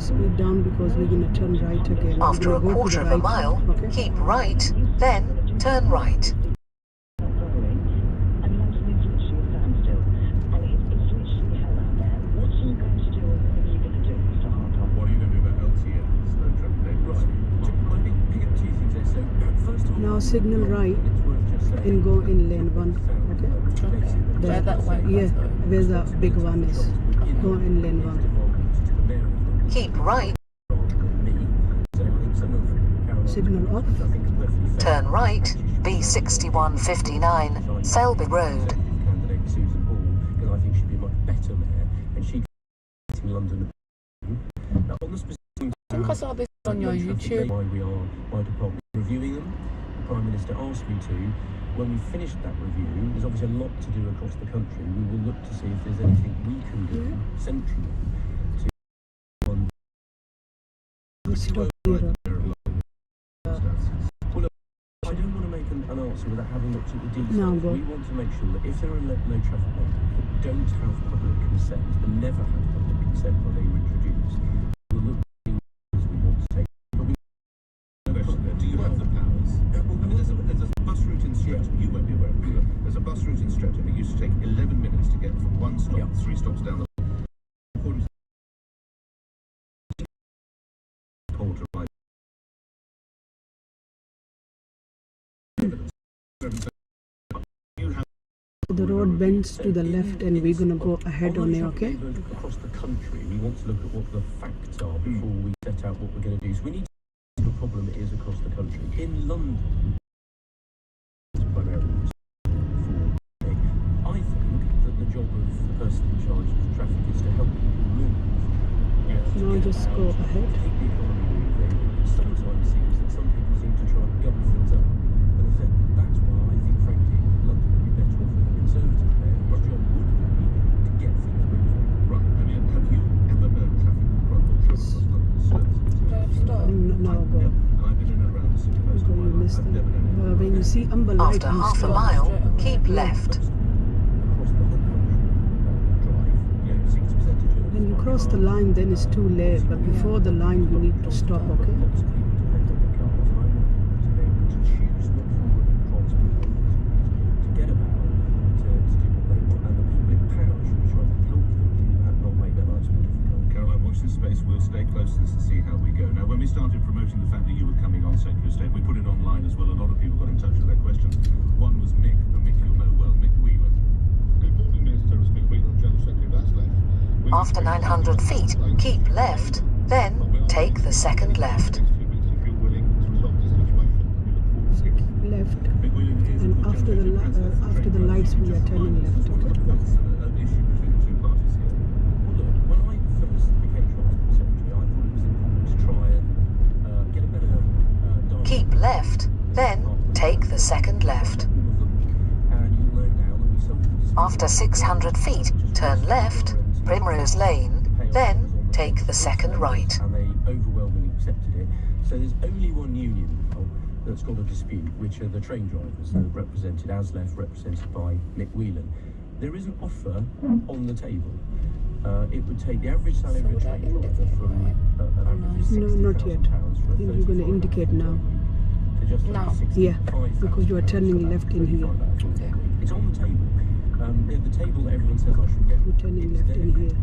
speed down because we're going to turn right again. After a quarter of a mile, keep right, then turn right. Now signal right and go in lane 1. Okay? Where that one? Yeah, where the big one is. Go in lane 1. Keep right. Signal off. Turn right, B6159, Selby Road. I think I saw this on your YouTube. Why we are, my department, reviewing them. The Prime Minister asked me to. When we finished that review, there's obviously a lot to do across the country. We will look to see if there's anything we can do centrally to Stop here. Well, look, I don't want to make an answer without having looked at the details. No, go. We want to make sure that if there are no traffic lanes that don't have public consent and never had public consent when they were introduced, we'll look at the measures we want to take. But we do you have the powers? There's a bus route in Streatham, you won't be aware of it. There's a bus route in Streatham. It used to take 11 minutes to get from one stop, 3 stops down the according to the right. The road bends to the left and we're going to go ahead on it, okay? Across the country, we want to look at what the facts are before we set out what we're going to do. So we need to see what the problem it is across the country. In London, primarily I think that the job of the person in charge of traffic is to help people move. Now just go ahead. Keep the economy moving. It sometimes seems that some people seem to try and gum things up. And I think that's why I think, frankly, London would be better off with a Conservative mayor whose job would be to get things moving. Right. I mean, have you ever known traffic problems across London? Stop. Now go. I've been in and around the city most of Okay, you my life. missed I've them. never known When you see umber light, After you half a stop. mile, keep left. Across the whole country, drive, 60% of journeys. When you cross the line, then it's too late. But before the line, you need to stop, okay? Lots of people depend on their cars, and I want them to be able to choose what form of transport they want to get about, to do what they want, and the people in power should be trying to help them do that, not make their lives more difficult. Caroline, watch this space. We'll stay close to this to see how we go. Now, when we started promoting the fact that you were coming on Secretary of State, we put it online as well. A lot of people got in touch with their questions. One was Mick, and Mick you'll know well, Mick Whelan. Good morning, Minister. It's Mick Whelan, General Secretary of State. After 900 feet, keep left, then take the second left. Left. And after the lights, we are turning left, okay? When I first became Transport Secretary, I thought it was important to try and get a better dialogue. Keep left, then take the second left. And you'll know now that we sold After 600 feet, turn left, Primrose Lane, then take the second right. and they overwhelmingly accepted it. So there's only one union now that's got a dispute, which are the train drivers, represented as left, represented by Mick Whelan. There is an offer on the table. It would take the average salary of a train driver from an average of No, not yet. £60,000 for a I think you're going to 35 indicate now. to just Now. over Yeah, 65,000 because you are turning left in here. Okay. It's on the table. The table that everyone says I should get. You're turning it's left in there. here.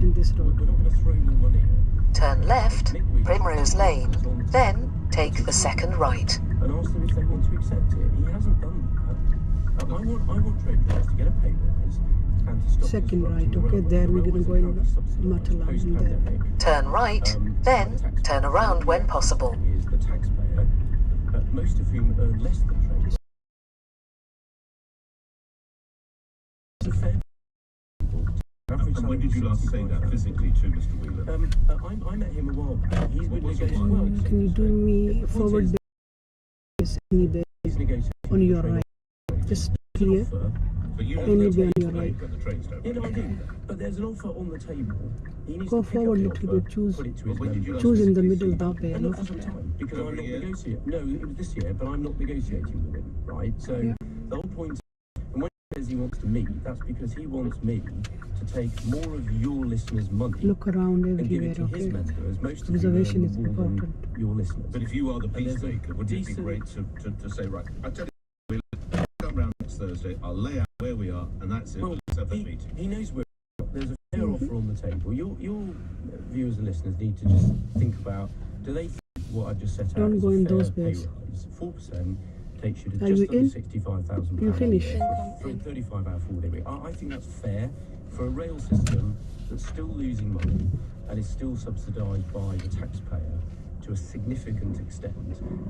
In this road. We're not going to throw more money at it. Turn left, Primrose Lane, then take the second right. And ask them if they want to accept it. He hasn't done that. I want train drivers to get a pay rise and to stop Second disrupting right, the okay, railway. there The we're gonna railways go are in currently subsidised Matalan there. post-pandemic. Turn right, then turn around when possible. Is the taxpayer, most of whom earn less than train drivers. It's a fair. And when did you last say that physically to Mr. Whelan? I met him a while back. He's been What's it negotiating. like? Can you do me forward base any base He's negotiating on your right? Just here. But you Any have be on to your right. when the trains don't Yeah, no, I run. do. But there's an offer on the table. He needs Go to pick forward up a the little offer, bit, choose- put it to But his when did you members. last Choose in the physically middle, see that way. And No? not at the time, because Over I'm a not year? negotiating. No, it was this year, but I'm not negotiating with him, right? So Yeah. the whole point And when he says he wants to meet, that's because he wants me to take more of your listeners' money Look around and give everywhere, it to his okay? members. Most of you Observation earn is more than important. your listeners. But if you are the there's a peacemaker, wouldn't it be decent- great to say, right, I tell you, we'll come round next Thursday, I'll lay out where we are, and that's it. Well, Let's have that he, meeting. he knows where there's a fair offer on the table. Your viewers and listeners need to just think about, do they think what I just set out Don't is go a in fair those pay beds. rise? 4% takes you to Are just you under in? £65,000 You finished? for a 35-hour full-day week. I think that's fair for a rail system that's still losing money and is still subsidised by the taxpayer to a significant extent.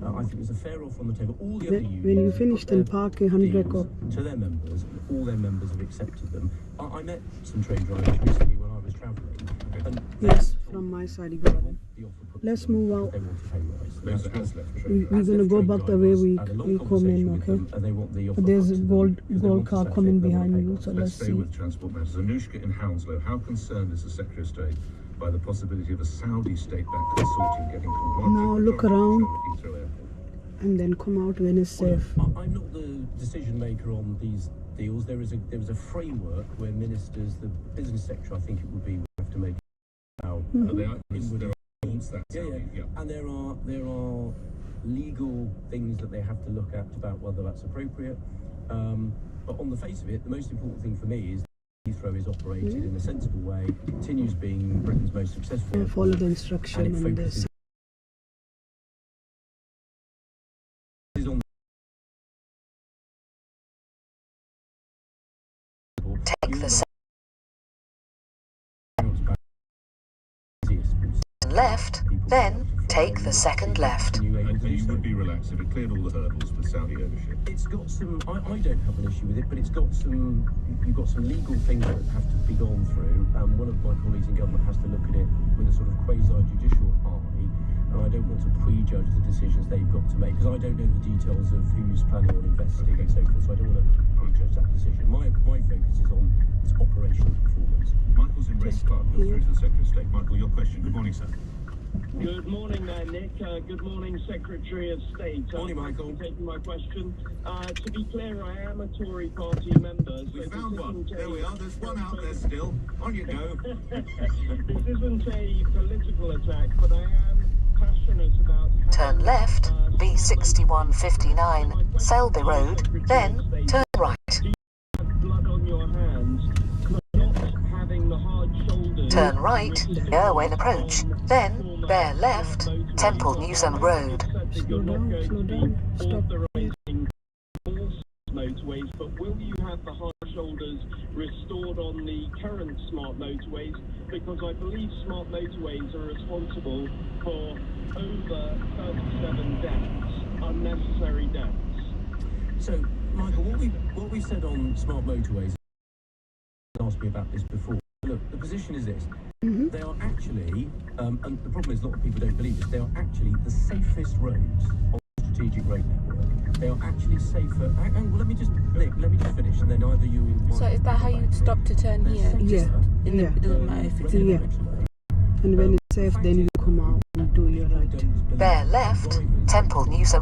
I think there's a fair offer on the table. All the other unions When you have finish, put then their park a handbrake deals up. to their members, and all their members have accepted them. I met some train drivers recently when I was travelling, and Yes, from my side, you got it. the offer put to Let's them move because out. They want a pay rise. Those That's that has what- left the We- train. We're gonna go back the way we had a long come in, conversation with okay? them, and they want the offer There's put a to them gold because they gold want to car set coming it, they want behind a pay you, rise. so Let's let's stay see. with transport matters. Anushka in Hounslow, how concerned is the Secretary of State by the possibility of a Saudi state-backed consortium getting from Now look around. And then come out when it's Well, safe. I'm not the decision maker on these deals. There is a framework where ministers, the business sector, I think it would be, would have to make out. They are against that Yeah, Saudi, yeah. And there are legal things that they have to look at about whether that's appropriate. But on the face of it, the most important thing for me is Heathrow is operated in a sensible way, continues being Britain's most successful airport, Follow the and instruction it and focuses this. on Take the second easiest. left, then take the second left. And you would be relaxed if it cleared all the hurdles with Saudi ownership. It's got some. I don't have an issue with it, but it's got some. You've got some legal things that have to be gone through. One of my colleagues in government has to look at it with a sort of quasi-judicial eye, and I don't want to prejudge the decisions they've got to make because I don't know the details of who's planning on investing and so forth. So I don't want to prejudge that decision. My focus is on its operational performance. Michael's in Race Park. You're through to the Secretary of State. Michael, your question. Good morning, sir. Good morning there, Nick. Good morning, Secretary of State. Morning, Thanks Michael. for taking my question. To be clear, I am a Tory party member. We so found this one. isn't There we are. There's one out there still. On you go. This isn't a political attack, but I am passionate about how, Turn left, B6159, Selby Road, then turn right. blood on your hands, but not having the hard shoulders. Turn right, Irwin Approach, then bear left, Temple Newsom Road. You're not going Slow to be down, stop. authorising more motorways, but will you have the hard shoulders restored on the current smart motorways? Because I believe smart motorways are responsible for over 37 deaths, unnecessary deaths. So, Michael, what we said on smart motorways, asked me about this before. Look, the position is this. They are actually, and the problem is a lot of people don't believe this, they are actually the safest roads on the strategic road network. They are actually safer. Well, let me just finish, and then either you... So is that how you stop to turn here? Yeah. It doesn't matter if it's in Yeah. And when it's safe, then you come out and do your right. Bear left, Temple Newsom